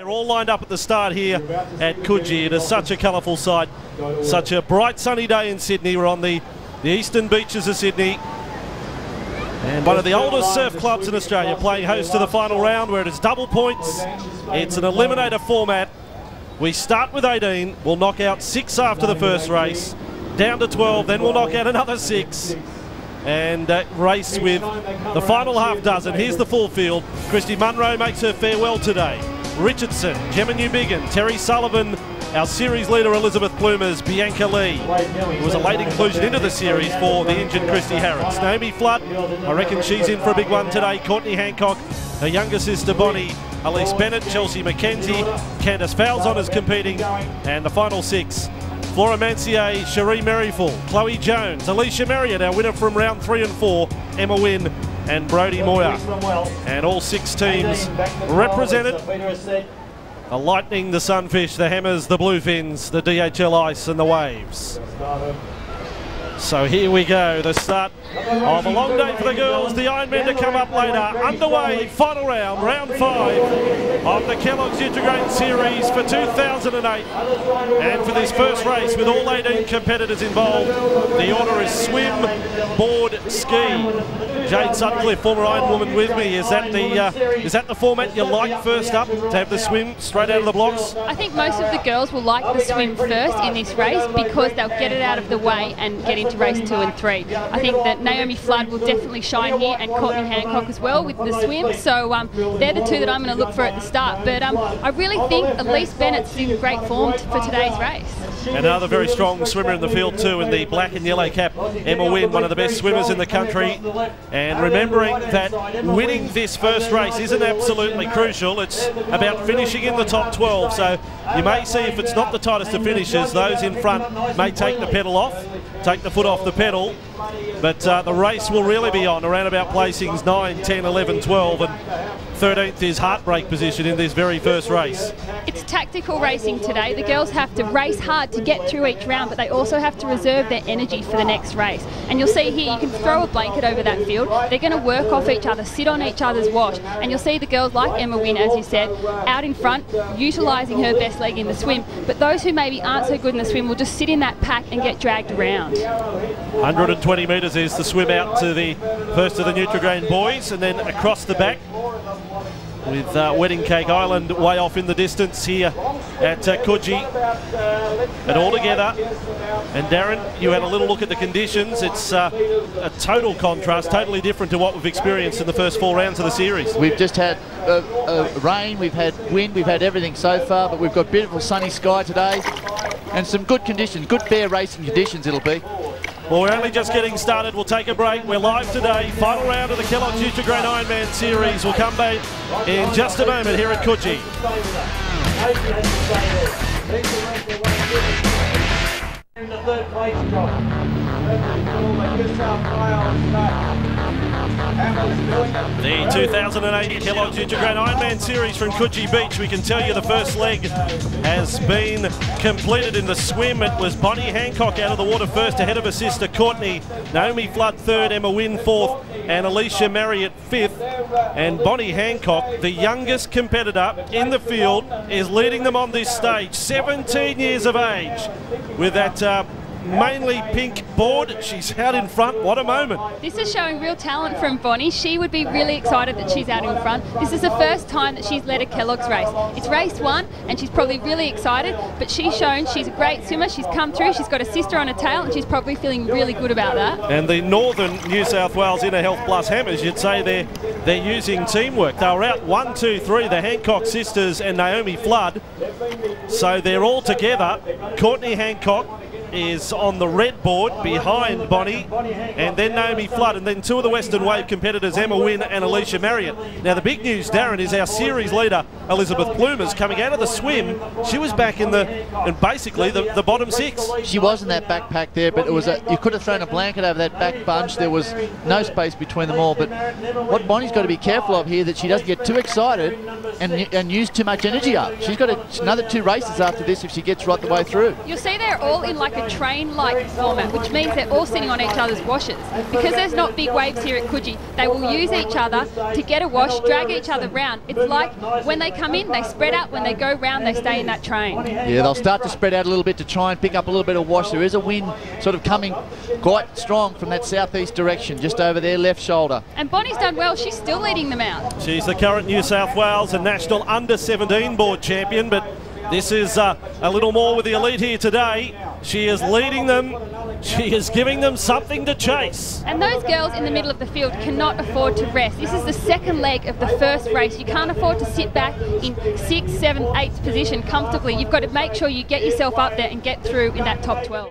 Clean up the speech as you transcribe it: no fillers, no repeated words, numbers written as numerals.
They're all lined up at the start here at Coogee. It is such a colourful sight. Such a bright sunny day in Sydney. We're on the eastern beaches of Sydney. And one of the oldest surf clubs in Australia playing host to the final round, where it is double points. It's an eliminator format. We start with 18. We'll knock out 6 after the first race. Down to 12. Then we'll knock out another 6. And race with the final half dozen. Here's the full field. Christy Munro makes her farewell today. Richardson, Gemma Newbiggin, Terry Sullivan, our series leader Elizabeth Plumers, Bianca Lee, who was a late inclusion into the series for the injured Christy Harris. Naomi Flood, I reckon she's in for a big one today. Courtney Hancock, her younger sister Bonnie, Elise Bennett, Chelsea McKenzie, Candice Falzon is competing, and the final 6. Flora Mancier, Cherie Merrifield, Chloe Jones, Alicia Marriott, our winner from round 3 and 4, Emma Wynn and Brodie Moyer. And all 6 teams represented. The Lightning, the Sunfish, the Hammers, the Bluefins, the DHL Ice and the Waves. So here we go, the start of a long day for the girls. The Ironmen to come up later. Underway, final round, round 5 of the Kellogg's Nutrigrain Series for 2008. And for this first race, with all 18 competitors involved, the order is swim, board, ski. Jade Sutcliffe, former Ironwoman, with me. Is that the format you like first up, to have the swim straight out of the blocks? I think most of the girls will like the swim first in this race because they'll get it out of the way and get into race 2 and 3. I think that Naomi Flood will definitely shine here, and Courtney Hancock as well with the swim. So they're the 2 that I'm going to look for at the start. But I really think Elise Bennett's in great form for today's race. Another very strong swimmer in the field too, in the black and yellow cap, Emma Wynn, one of the best swimmers in the country. And remembering that winning this first race isn't absolutely crucial, it's about finishing in the top 12. So you may see, if it's not the tightest of finishes, those in front may take the pedal off, take the foot off the pedal. But the race will really be on around about placings 9, 10, 11, 12, and 13th is heartbreak position in this very first race. It's tactical racing today. The girls have to race hard to get through each round, but they also have to reserve their energy for the next race. And you'll see here, you can throw a blanket over that field. They're going to work off each other, sit on each other's wash. And you'll see the girls like Emma Wynn, as you said, out in front, utilising her best leg in the swim. But those who maybe aren't so good in the swim will just sit in that pack and get dragged around. 120 metres is the swim out to the first of the Nutrigrain boys, and then across the back, with Wedding Cake Island way off in the distance here at Coogee. And all together, and Darren, you had a little look at the conditions. It's a total contrast, totally different to what we've experienced in the first 4 rounds of the series. We've just had rain, we've had wind, we've had everything so far, but we've got beautiful sunny sky today and some good conditions, good fair racing conditions it'll be. Well, we're only just getting started. We'll take a break. We're live today. Final round of the Kellogg's Nutrigrain Ironman Series. We'll come back in just a moment here at Coogee. In the 3rd place job. The 2008 Kellogg's Nutrigrain Ironman Series from Coogee Beach. We can tell you the first leg has been completed in the swim. It was Bonnie Hancock out of the water first, ahead of her sister Courtney. Naomi Flood 3rd, Emma Wynn 4th, and Alicia Marriott 5th. And Bonnie Hancock, the youngest competitor in the field, is leading them on this stage. 17 years of age, with that mainly pink board. She's out in front. What a moment. This is showing real talent from Bonnie. She would be really excited that she's out in front. This is the first time that she's led a Kellogg's race. It's race 1 and she's probably really excited, but she's shown she's a great swimmer. She's come through, she's got a sister on her tail, and she's probably feeling really good about that. And the Northern New South Wales Inner Health Plus Hammers, you'd say they're using teamwork. They were out 1, 2, 3, the Hancock sisters and Naomi Flood. So they're all together. Courtney Hancock is on the red board behind Bonnie, and then Naomi Flood, and then 2 of the Western Wave competitors, Emma Wynn and Alicia Marriott. Now the big news, Darren, is our series leader Elizabeth Plumers coming out of the swim. She was back in basically the bottom 6. She was in that backpack there, but it was you could have thrown a blanket over that back bunch. There was no space between them all. But what Bonnie's got to be careful of here, that she doesn't get too excited and use too much energy up. She's got another 2 races after this if she gets right the way through. You'll see they're all in like a train-like format, which means they're all sitting on each other's washes. Because there's not big waves here at Coogee, they will use each other to get a wash, drag each other round. It's like when they come in, they spread out. When they go round, they stay in that train. Yeah, they'll start to spread out a little bit to try and pick up a little bit of wash. There is a wind sort of coming quite strong from that southeast direction, just over their left shoulder. And Bonnie's done well. She's still leading them out. She's the current New South Wales and national under-17 board champion, but this is a little more with the elite here today. She is leading them. She is giving them something to chase. And those girls in the middle of the field cannot afford to rest. This is the second leg of the first race. You can't afford to sit back in 6th, 7th, 8th position comfortably. You've got to make sure you get yourself up there and get through in that top 12.